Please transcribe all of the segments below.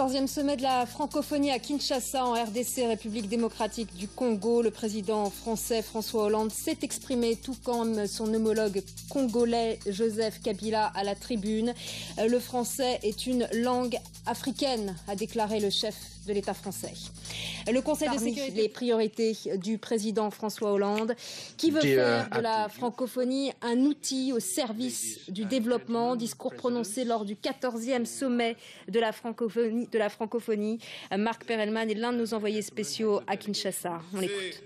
14e sommet de la francophonie à Kinshasa, en RDC, République démocratique du Congo. Le président français François Hollande s'est exprimé, tout comme son homologue congolais Joseph Kabila à la tribune. Le français est une langue africaine, a déclaré le chef de l'État français. Le Conseil de sécurité, les priorités du président François Hollande, qui veut faire de la francophonie un outil au service du développement. Discours prononcé lors du 14e sommet de la francophonie. Marc Perelman est l'un de nos envoyés spéciaux à Kinshasa. On l'écoute.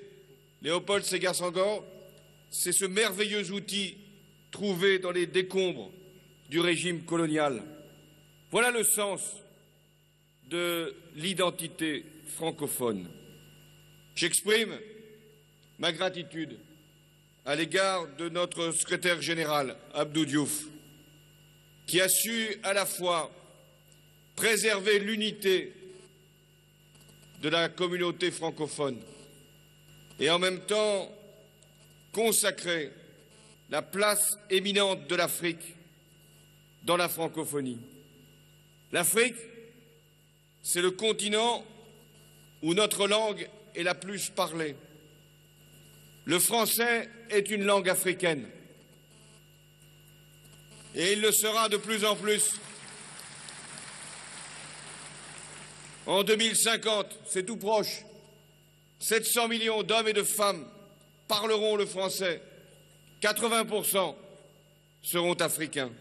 Léopold Ségar Senghor, c'est ce merveilleux outil trouvé dans les décombres du régime colonial. Voilà le sens de l'identité francophone. J'exprime ma gratitude à l'égard de notre secrétaire général, Abdou Diouf, qui a su à la fois préserver l'unité de la communauté francophone et en même temps consacrer la place éminente de l'Afrique dans la francophonie. L'Afrique, c'est le continent où notre langue est la plus parlée. Le français est une langue africaine. Et il le sera de plus en plus. En 2050, c'est tout proche, 700 millions d'hommes et de femmes parleront le français. 80% seront africains.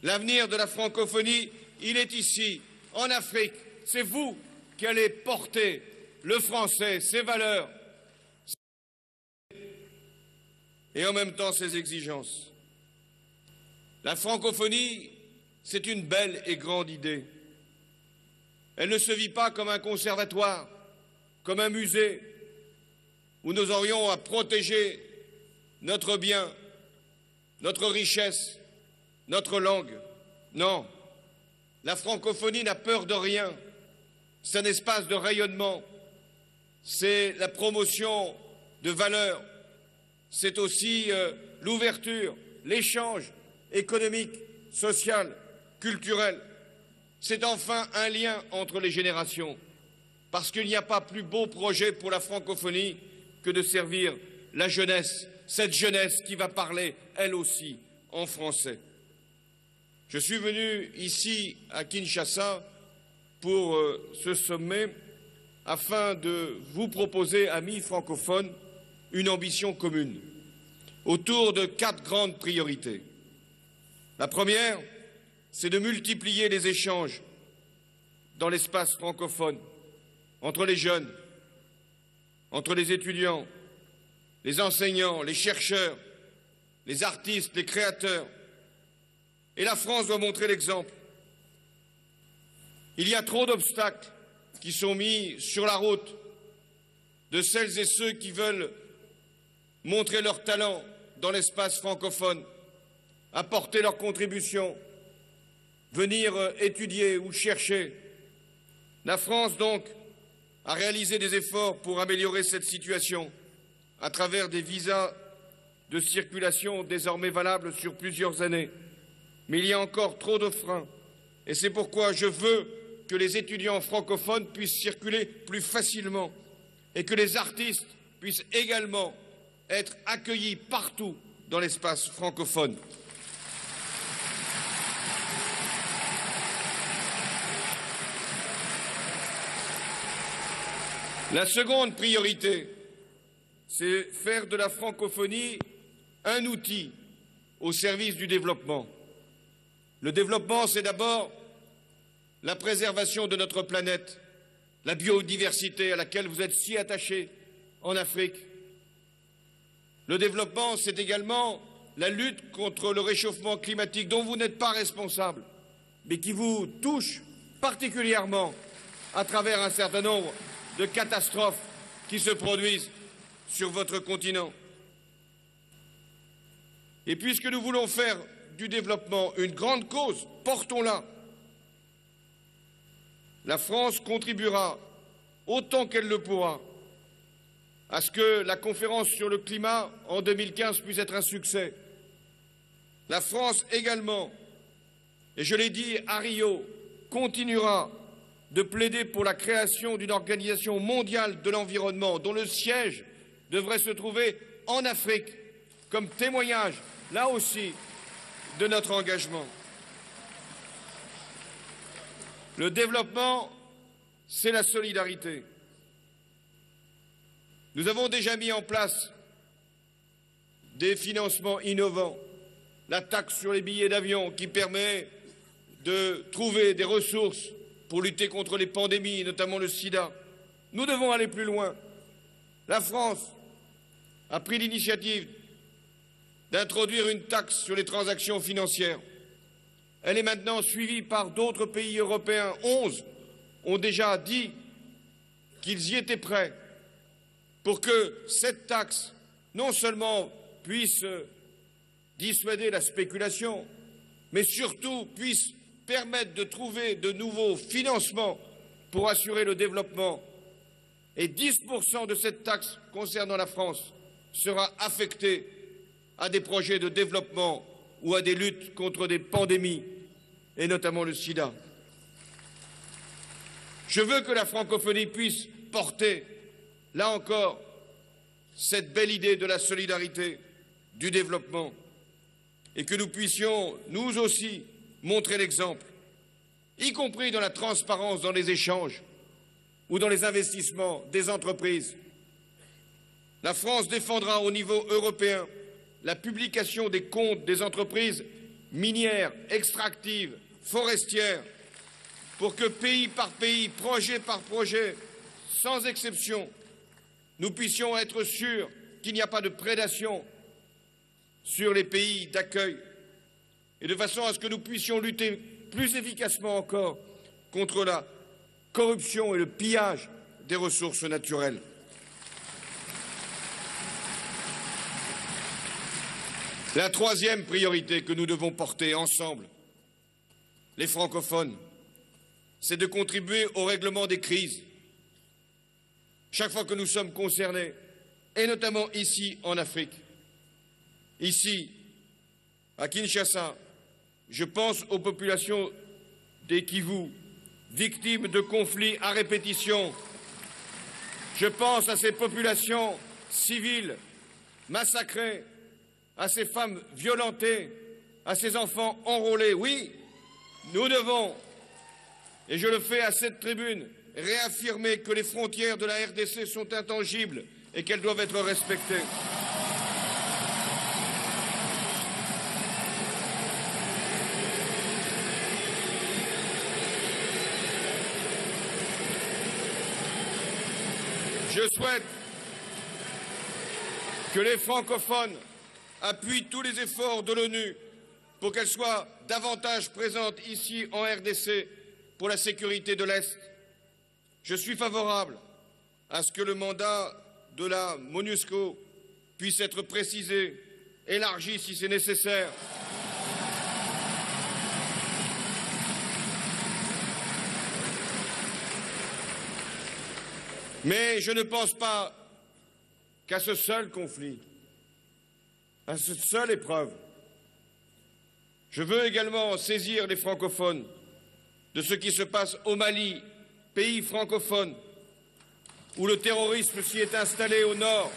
L'avenir de la francophonie, il est ici, en Afrique. C'est vous qui allez porter le français, ses valeurs, et en même temps ses exigences. La francophonie, c'est une belle et grande idée. Elle ne se vit pas comme un conservatoire, comme un musée, où nous aurions à protéger notre bien, notre richesse, notre langue. Non, la francophonie n'a peur de rien. C'est un espace de rayonnement, c'est la promotion de valeurs, c'est aussi l'ouverture, l'échange économique, social, culturel. C'est enfin un lien entre les générations, parce qu'il n'y a pas plus beau projet pour la francophonie que de servir la jeunesse, cette jeunesse qui va parler, elle aussi, en français. Je suis venu ici, à Kinshasa, pour ce sommet, afin de vous proposer, amis francophones, une ambition commune, autour de 4 grandes priorités. La première, c'est de multiplier les échanges dans l'espace francophone, entre les jeunes, entre les étudiants, les enseignants, les chercheurs, les artistes, les créateurs. Et la France doit montrer l'exemple. Il y a trop d'obstacles qui sont mis sur la route de celles et ceux qui veulent montrer leur talent dans l'espace francophone, apporter leur contribution, venir étudier ou chercher. La France, donc, a réalisé des efforts pour améliorer cette situation à travers des visas de circulation désormais valables sur plusieurs années. Mais il y a encore trop de freins. Et c'est pourquoi je veux que les étudiants francophones puissent circuler plus facilement et que les artistes puissent également être accueillis partout dans l'espace francophone. La seconde priorité, c'est faire de la francophonie un outil au service du développement. Le développement, c'est d'abord la préservation de notre planète, la biodiversité à laquelle vous êtes si attachés en Afrique. Le développement, c'est également la lutte contre le réchauffement climatique dont vous n'êtes pas responsable, mais qui vous touche particulièrement à travers un certain nombre de catastrophes qui se produisent sur votre continent. Et puisque nous voulons faire du développement une grande cause, portons-la. La France contribuera autant qu'elle le pourra à ce que la conférence sur le climat en 2015 puisse être un succès. La France également, et je l'ai dit à Rio, continuera de plaider pour la création d'une organisation mondiale de l'environnement dont le siège devrait se trouver en Afrique, comme témoignage, là aussi, de notre engagement. Le développement, c'est la solidarité. Nous avons déjà mis en place des financements innovants, la taxe sur les billets d'avion qui permet de trouver des ressources pour lutter contre les pandémies, notamment le sida. Nous devons aller plus loin. La France a pris l'initiative d'introduire une taxe sur les transactions financières. Elle est maintenant suivie par d'autres pays européens. 11 ont déjà dit qu'ils y étaient prêts pour que cette taxe non seulement puisse dissuader la spéculation, mais surtout puisse permettre de trouver de nouveaux financements pour assurer le développement. Et 10% de cette taxe concernant la France sera affectée à des projets de développement ou à des luttes contre des pandémies, et notamment le sida. Je veux que la francophonie puisse porter, là encore, cette belle idée de la solidarité, du développement, et que nous puissions, nous aussi, montrer l'exemple, y compris dans la transparence dans les échanges ou dans les investissements des entreprises. La France défendra au niveau européen la publication des comptes des entreprises minières, extractives, forestières, pour que pays par pays, projet par projet, sans exception, nous puissions être sûrs qu'il n'y a pas de prédation sur les pays d'accueil, et de façon à ce que nous puissions lutter plus efficacement encore contre la corruption et le pillage des ressources naturelles. La troisième priorité que nous devons porter ensemble, les francophones, c'est de contribuer au règlement des crises. Chaque fois que nous sommes concernés, et notamment ici en Afrique, ici, à Kinshasa, je pense aux populations des Kivu, victimes de conflits à répétition. Je pense à ces populations civiles massacrées, à ces femmes violentées, à ces enfants enrôlés. Oui, nous devons, et je le fais à cette tribune, réaffirmer que les frontières de la RDC sont intangibles et qu'elles doivent être respectées. Je souhaite que les francophones appuient tous les efforts de l'ONU pour qu'elle soit davantage présente ici en RDC pour la sécurité de l'Est. Je suis favorable à ce que le mandat de la MONUSCO puisse être précisé, élargi si c'est nécessaire. Mais je ne pense pas qu'à ce seul conflit, à cette seule épreuve. Je veux également saisir les francophones de ce qui se passe au Mali, pays francophone, où le terrorisme s'y est installé au nord,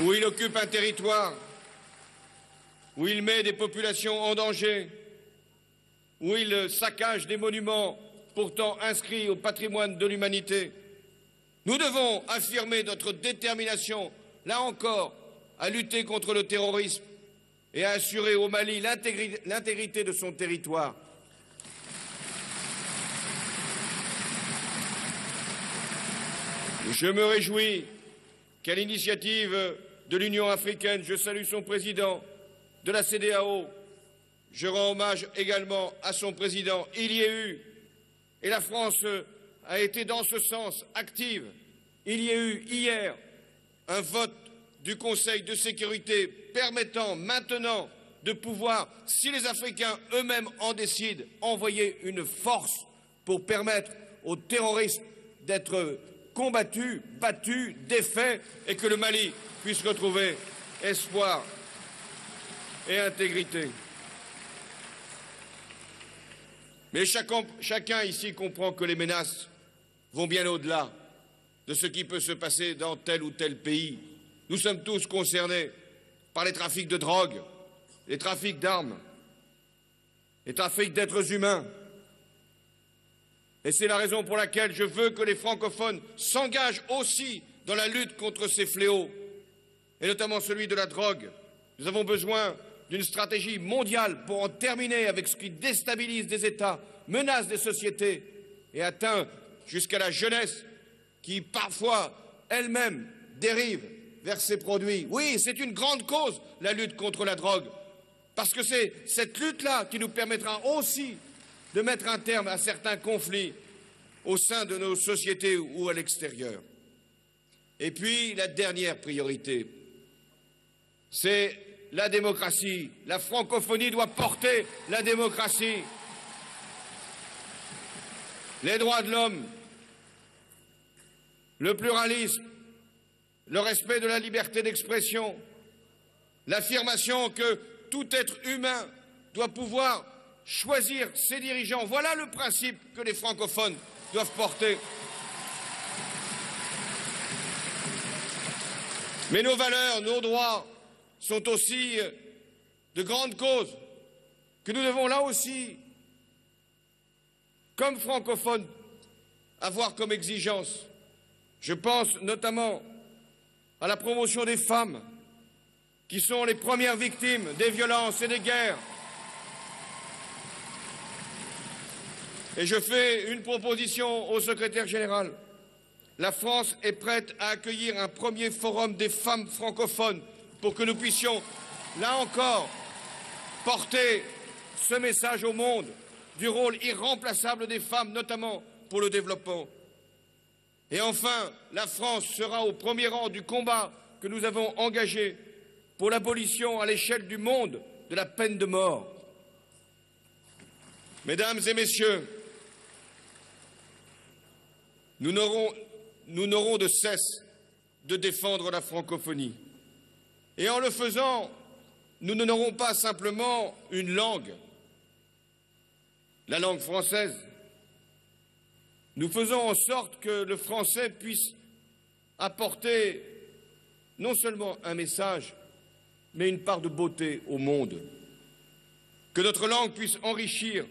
où il occupe un territoire, où il met des populations en danger, où il saccage des monuments pourtant inscrits au patrimoine de l'humanité. Nous devons affirmer notre détermination, là encore, à lutter contre le terrorisme et à assurer au Mali l'intégrité de son territoire. Je me réjouis qu'à l'initiative de l'Union africaine, je salue son président, de la CEDEAO, je rends hommage également à son président. Il y a eu, et la France a été dans ce sens active, il y a eu hier un vote du Conseil de sécurité permettant maintenant de pouvoir, si les Africains eux-mêmes en décident, envoyer une force pour permettre aux terroristes d'être combattus, battus, défaits, et que le Mali puisse retrouver espoir et intégrité. Mais chacun ici comprend que les menaces vont bien au-delà de ce qui peut se passer dans tel ou tel pays. Nous sommes tous concernés par les trafics de drogue, les trafics d'armes, les trafics d'êtres humains. Et c'est la raison pour laquelle je veux que les francophones s'engagent aussi dans la lutte contre ces fléaux, et notamment celui de la drogue. Nous avons besoin d'une stratégie mondiale pour en terminer avec ce qui déstabilise des États, menace des sociétés et atteint jusqu'à la jeunesse qui parfois elle-même dérive vers ces produits. Oui, c'est une grande cause, la lutte contre la drogue, parce que c'est cette lutte-là qui nous permettra aussi de mettre un terme à certains conflits au sein de nos sociétés ou à l'extérieur. Et puis, la dernière priorité, c'est la démocratie. La francophonie doit porter la démocratie. Les droits de l'homme, le pluralisme, le respect de la liberté d'expression, l'affirmation que tout être humain doit pouvoir choisir ses dirigeants. Voilà le principe que les francophones doivent porter. Mais nos valeurs, nos droits sont aussi de grandes causes que nous devons là aussi, comme francophones, avoir comme exigence. Je pense notamment à la promotion des femmes, qui sont les premières victimes des violences et des guerres. Et je fais une proposition au secrétaire général. La France est prête à accueillir un premier forum des femmes francophones pour que nous puissions, là encore, porter ce message au monde du rôle irremplaçable des femmes, notamment pour le développement. Et enfin, la France sera au premier rang du combat que nous avons engagé pour l'abolition à l'échelle du monde de la peine de mort. Mesdames et messieurs, nous n'aurons de cesse de défendre la francophonie. Et en le faisant, nous n'aurons pas simplement une langue, la langue française. Nous faisons en sorte que le français puisse apporter non seulement un message, mais une part de beauté au monde. Que notre langue puisse enrichir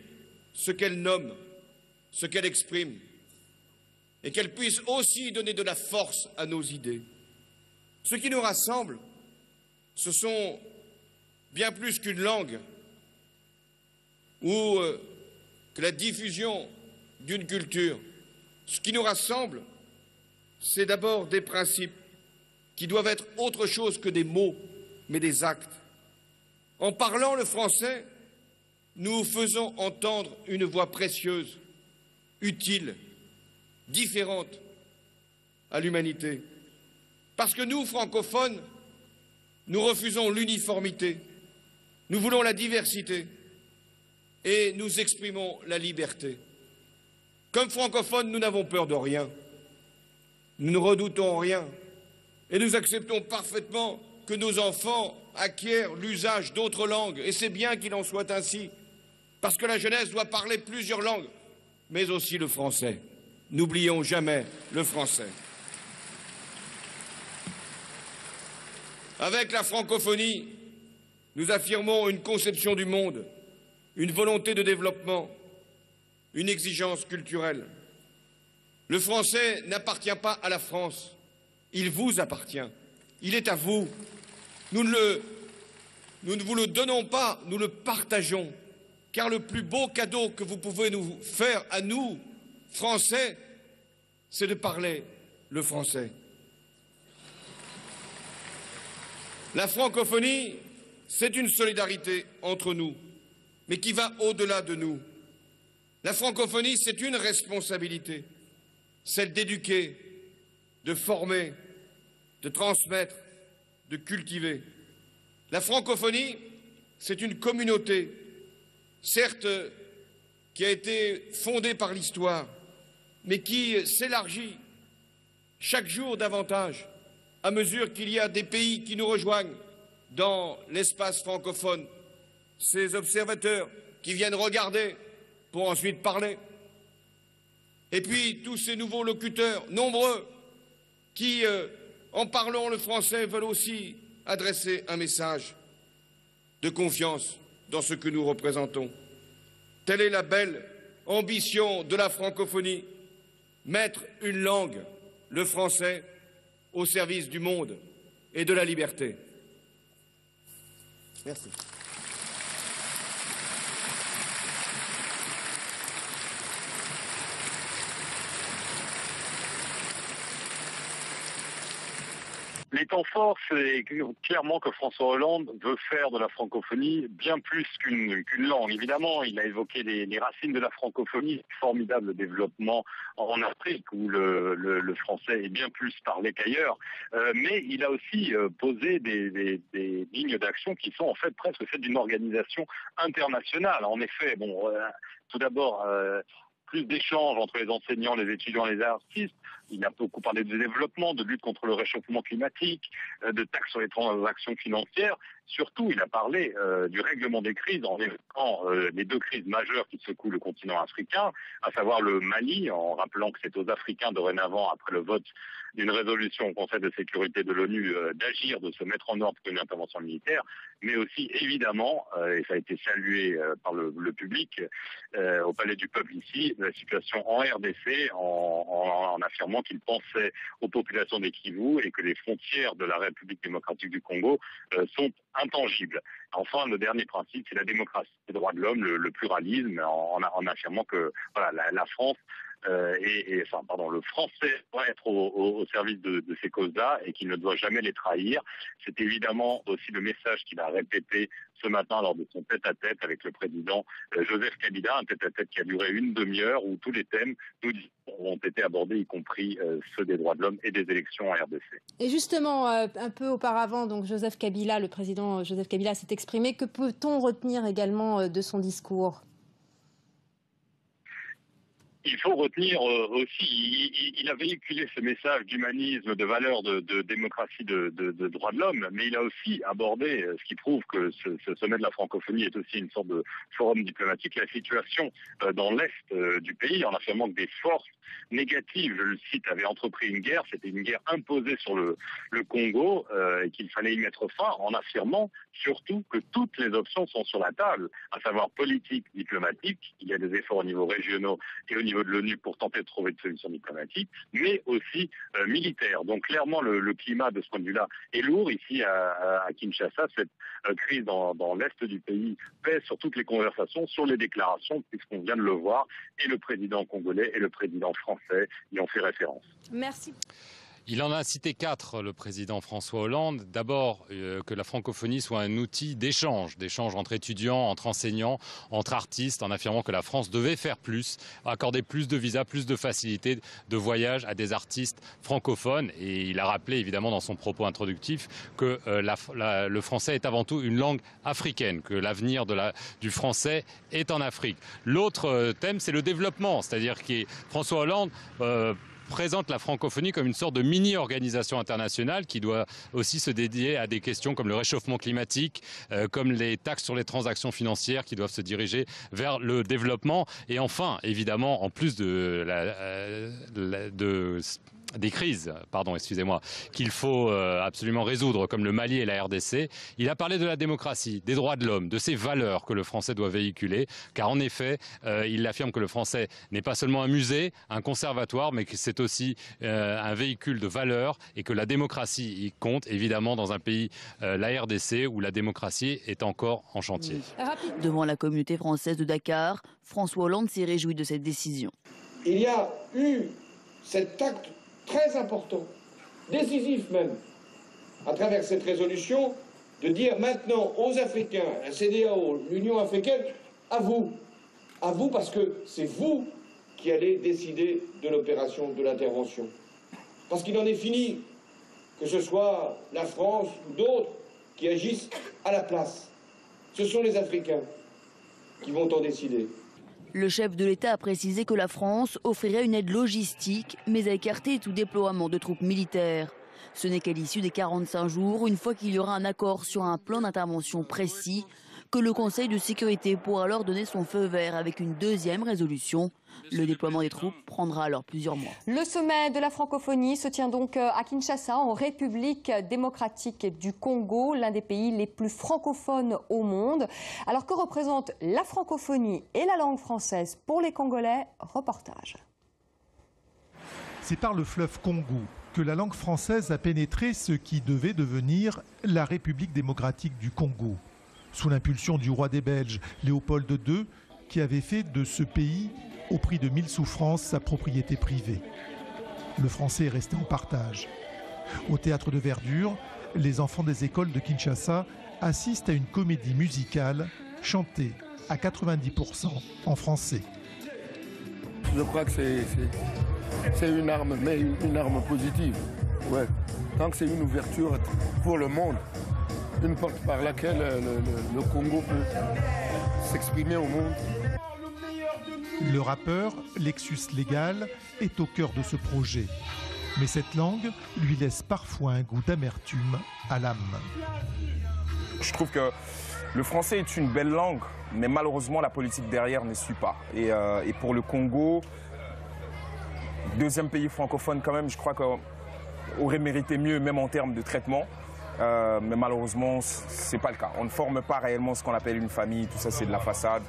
ce qu'elle nomme, ce qu'elle exprime, et qu'elle puisse aussi donner de la force à nos idées. Ce qui nous rassemble, ce sont bien plus qu'une langue ou que la diffusion d'une culture. Ce qui nous rassemble, c'est d'abord des principes qui doivent être autre chose que des mots, mais des actes. En parlant le français, nous faisons entendre une voix précieuse, utile, différente à l'humanité. Parce que nous, francophones, nous refusons l'uniformité, nous voulons la diversité et nous exprimons la liberté. Comme francophones, nous n'avons peur de rien, nous ne redoutons rien et nous acceptons parfaitement que nos enfants acquièrent l'usage d'autres langues, et c'est bien qu'il en soit ainsi, parce que la jeunesse doit parler plusieurs langues, mais aussi le français. N'oublions jamais le français. Avec la francophonie, nous affirmons une conception du monde, une volonté de développement, une exigence culturelle. Le français n'appartient pas à la France, il vous appartient, il est à vous. Nous ne vous le donnons pas, nous le partageons, car le plus beau cadeau que vous pouvez nous faire à nous, Français, c'est de parler le français. La francophonie, c'est une solidarité entre nous, mais qui va au-delà de nous. La francophonie, c'est une responsabilité, celle d'éduquer, de former, de transmettre, de cultiver. La francophonie, c'est une communauté, certes, qui a été fondée par l'histoire, mais qui s'élargit chaque jour davantage à mesure qu'il y a des pays qui nous rejoignent dans l'espace francophone. Ces observateurs qui viennent regarder pour ensuite parler. Et puis tous ces nouveaux locuteurs, nombreux, qui, en parlant le français, veulent aussi adresser un message de confiance dans ce que nous représentons. Telle est la belle ambition de la francophonie, mettre une langue, le français, au service du monde et de la liberté. Merci. Les temps forts, c'est clairement que François Hollande veut faire de la francophonie bien plus qu'une langue. Évidemment, il a évoqué les racines de la francophonie, formidable développement en Afrique où le français est bien plus parlé qu'ailleurs. Mais il a aussi posé des lignes d'action qui sont en fait presque celles d'une organisation internationale. En effet, tout d'abord, plus d'échanges entre les enseignants, les étudiants et les artistes. Il a beaucoup parlé de développement, de lutte contre le réchauffement climatique, de taxes sur les transactions financières. Surtout, il a parlé du règlement des crises en évoquant les deux crises majeures qui secouent le continent africain, à savoir le Mali, en rappelant que c'est aux Africains dorénavant, après le vote d'une résolution au Conseil de sécurité de l'ONU, d'agir, de se mettre en ordre pour une intervention militaire, mais aussi évidemment, et ça a été salué par le public, au Palais du Peuple ici, la situation en RDC, en affirmant qu'il pensait aux populations des Kivu et que les frontières de la République démocratique du Congo sont intangibles. Enfin, le dernier principe, c'est la démocratie, les droits de l'homme, le pluralisme, en affirmant que voilà, la France le français doit être au service de ces causes-là et qu'il ne doit jamais les trahir. C'est évidemment aussi le message qu'il a répété ce matin lors de son tête-à-tête avec le président Joseph Kabila, un tête-à-tête qui a duré une demi-heure où tous les thèmes ont été abordés, y compris ceux des droits de l'homme et des élections en RDC. Et justement, un peu auparavant, donc Joseph Kabila, le président Joseph Kabila s'est exprimé. Que peut-on retenir également de son discours ? Il faut retenir aussi, il a véhiculé ce message d'humanisme, de valeurs, de démocratie, de droits de l'homme, mais il a aussi abordé, ce qui prouve que ce sommet de la francophonie est aussi une sorte de forum diplomatique, la situation dans l'Est du pays, en affirmant que des forces négatives, je le cite, avaient entrepris une guerre, c'était une guerre imposée sur le Congo, et qu'il fallait y mettre fin, en affirmant surtout que toutes les options sont sur la table, à savoir politique, diplomatique, il y a des efforts au niveau régionaux et au niveau de l'ONU pour tenter de trouver une solution diplomatique, mais aussi militaire. Donc clairement, le climat de ce point de vue-là est lourd. Ici à Kinshasa, cette crise dans l'Est du pays pèse sur toutes les conversations, sur les déclarations, puisqu'on vient de le voir, et le président congolais et le président français y ont fait référence. Merci. Il en a cité 4, le président François Hollande. D'abord, que la francophonie soit un outil d'échange entre étudiants, entre enseignants, entre artistes, en affirmant que la France devait faire plus, accorder plus de visas, plus de facilités de voyage à des artistes francophones. Et il a rappelé, évidemment, dans son propos introductif, que le français est avant tout une langue africaine, que l'avenir du français est en Afrique. L'autre thème, c'est le développement, c'est-à-dire que François Hollande présente la francophonie comme une sorte de mini-organisation internationale qui doit aussi se dédier à des questions comme le réchauffement climatique, comme les taxes sur les transactions financières qui doivent se diriger vers le développement. Et enfin, évidemment, en plus des crises, qu'il faut absolument résoudre, comme le Mali et la RDC. Il a parlé de la démocratie, des droits de l'homme, de ces valeurs que le français doit véhiculer, car en effet, il affirme que le français n'est pas seulement un musée, un conservatoire, mais que c'est aussi un véhicule de valeurs et que la démocratie y compte, évidemment, dans un pays, la RDC, où la démocratie est encore en chantier. Devant la communauté française de Dakar, François Hollande s'est réjoui de cette décision. Il y a eu cet acte très important, décisif même, à travers cette résolution, de dire maintenant aux Africains, la CEDEAO, l'Union africaine, à vous parce que c'est vous qui allez décider de l'opération, de l'intervention. Parce qu'il en est fini, que ce soit la France ou d'autres qui agissent à la place. Ce sont les Africains qui vont en décider. Le chef de l'État a précisé que la France offrirait une aide logistique, mais a écarté tout déploiement de troupes militaires. Ce n'est qu'à l'issue des 45 jours, une fois qu'il y aura un accord sur un plan d'intervention précis, que le Conseil de sécurité pourra alors donner son feu vert avec une deuxième résolution. Le déploiement des troupes prendra alors plusieurs mois. Le sommet de la francophonie se tient donc à Kinshasa, en République démocratique du Congo, l'un des pays les plus francophones au monde. Alors que représente la francophonie et la langue française pour les Congolais? Reportage. C'est par le fleuve Congo que la langue française a pénétré ce qui devait devenir la République démocratique du Congo, sous l'impulsion du roi des Belges, Léopold II, qui avait fait de ce pays, au prix de 1000 souffrances, sa propriété privée. Le français est resté en partage. Au théâtre de Verdure, les enfants des écoles de Kinshasa assistent à une comédie musicale chantée à 90% en français. Je crois que c'est une arme, mais une arme positive. Ouais. Tant que c'est une ouverture pour le monde, une porte par laquelle le Congo peut s'exprimer au monde. Le rappeur Lexus Légal est au cœur de ce projet. Mais cette langue lui laisse parfois un goût d'amertume à l'âme. Je trouve que le français est une belle langue, mais malheureusement la politique derrière ne suit pas. Et pour le Congo, deuxième pays francophone quand même, je crois qu'on aurait mérité mieux, même en termes de traitement. Mais malheureusement, ce n'est pas le cas. On ne forme pas réellement ce qu'on appelle une famille, tout ça c'est de la façade.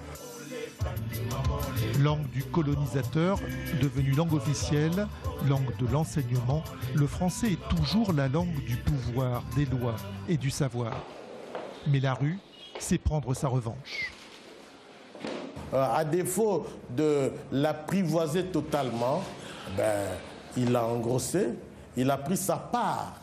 Langue du colonisateur, devenue langue officielle, langue de l'enseignement, le français est toujours la langue du pouvoir, des lois et du savoir. Mais la rue, c'est prendre sa revanche. À défaut de l'apprivoiser totalement, il a engrossé, il a pris sa part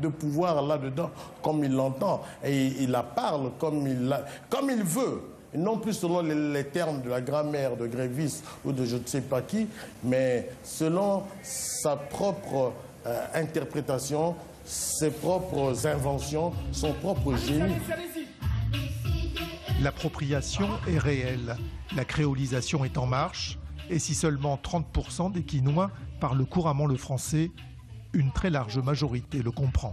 de pouvoir là-dedans, comme il l'entend. Et il la parle comme il veut. Et non plus selon les termes de la grammaire de Grévis ou de je ne sais pas qui, mais selon sa propre interprétation, ses propres inventions, son propre génie. L'appropriation est réelle, la créolisation est en marche, et si seulement 30% des Quinois parlent couramment le français, une très large majorité le comprend.